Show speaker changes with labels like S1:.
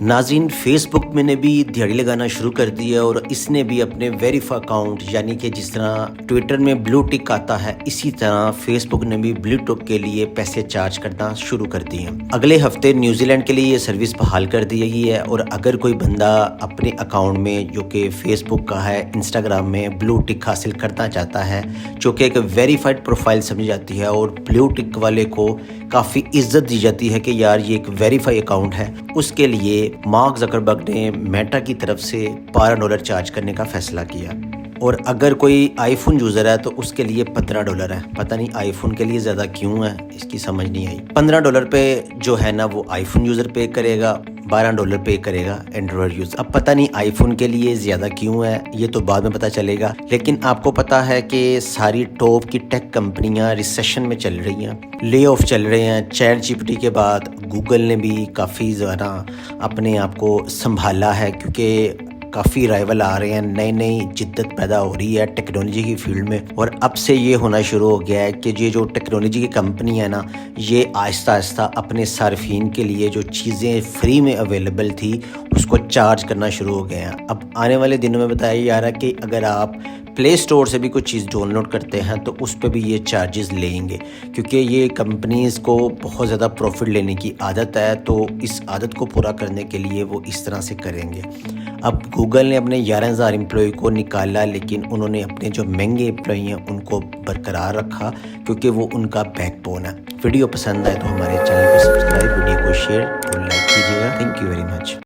S1: ناظرین، فیس بک میں نے بھی دیہڑی لگانا شروع کر دی ہے اور اس نے بھی اپنے ویریفائی اکاؤنٹ یعنی کہ جس طرح ٹویٹر میں بلو ٹک آتا ہے اسی طرح فیس بک نے بھی بلو ٹک کے لیے پیسے چارج کرنا شروع کر دیے ہیں۔ اگلے ہفتے نیوزی لینڈ کے لیے یہ سروس بحال کر دی گئی ہے اور اگر کوئی بندہ اپنے اکاؤنٹ میں جو کہ فیس بک کا ہے انسٹاگرام میں بلو ٹک حاصل کرنا چاہتا ہے جو کہ ایک ویریفائڈ پروفائل سمجھی جاتی ہے اور بلو ٹک والے کو کافی عزت دی جاتی ہے کہ یار یہ ایک ویریفائی اکاؤنٹ ہے، اس کے لیے مارک زکربرگ نے میٹا کی طرف سے $12 چارج کرنے کا فیصلہ کیا۔ اور اگر کوئی آئی فون یوزر ہے تو اس کے لیے $15 ہے۔ پتہ نہیں آئی فون کے لیے زیادہ کیوں ہے، اس کی سمجھ نہیں آئی۔ $15 پہ جو ہے نا وہ آئی فون یوزر پے کرے گا، $12 پے کرے گا اینڈرائڈ یوزر۔ اب پتہ نہیں آئی فون کے لیے زیادہ کیوں ہے، یہ تو بعد میں پتہ چلے گا، لیکن آپ کو پتہ ہے کہ ساری ٹاپ کی ٹیک کمپنیاں ریسیشن میں چل رہی ہیں، لے آف چل رہے ہیں۔ چیٹ جی پی ٹی کے بعد گوگل نے بھی کافی زیادہ اپنے آپ کو سنبھالا ہے کیونکہ کافی رائیول آ رہے ہیں، نئی جدت پیدا ہو رہی ہے ٹیکنالوجی کی فیلڈ میں، اور اب سے یہ ہونا شروع ہو گیا ہے کہ یہ جو ٹیکنالوجی کی کمپنی ہے نا یہ آہستہ آہستہ اپنے صارفین کے لیے جو چیزیں فری میں اویلیبل تھی اس کو چارج کرنا شروع ہو گئے ہیں۔ اب آنے والے دنوں میں بتایا جا رہا ہے کہ اگر آپ پلے اسٹور سے بھی کوئی چیز ڈاؤن لوڈ کرتے ہیں تو اس پہ بھی یہ چارجز لیں گے کیونکہ یہ کمپنیز کو بہت زیادہ پروفٹ لینے کی عادت ہے، تو اس عادت کو پورا کرنے کے لیے وہ اس طرح سے کریں گے۔ اب گوگل نے اپنے 11,000 امپلائی کو نکالا لیکن انہوں نے اپنے جو مہنگے امپلائی ہیں ان کو برقرار رکھا کیونکہ وہ ان کا بیک بون ہے۔ ویڈیو پسند آئے تو ہمارے چینل کو سبسکرائب، ویڈیو کو شیئر اور لائک کیجیے گا۔ Thank you very much.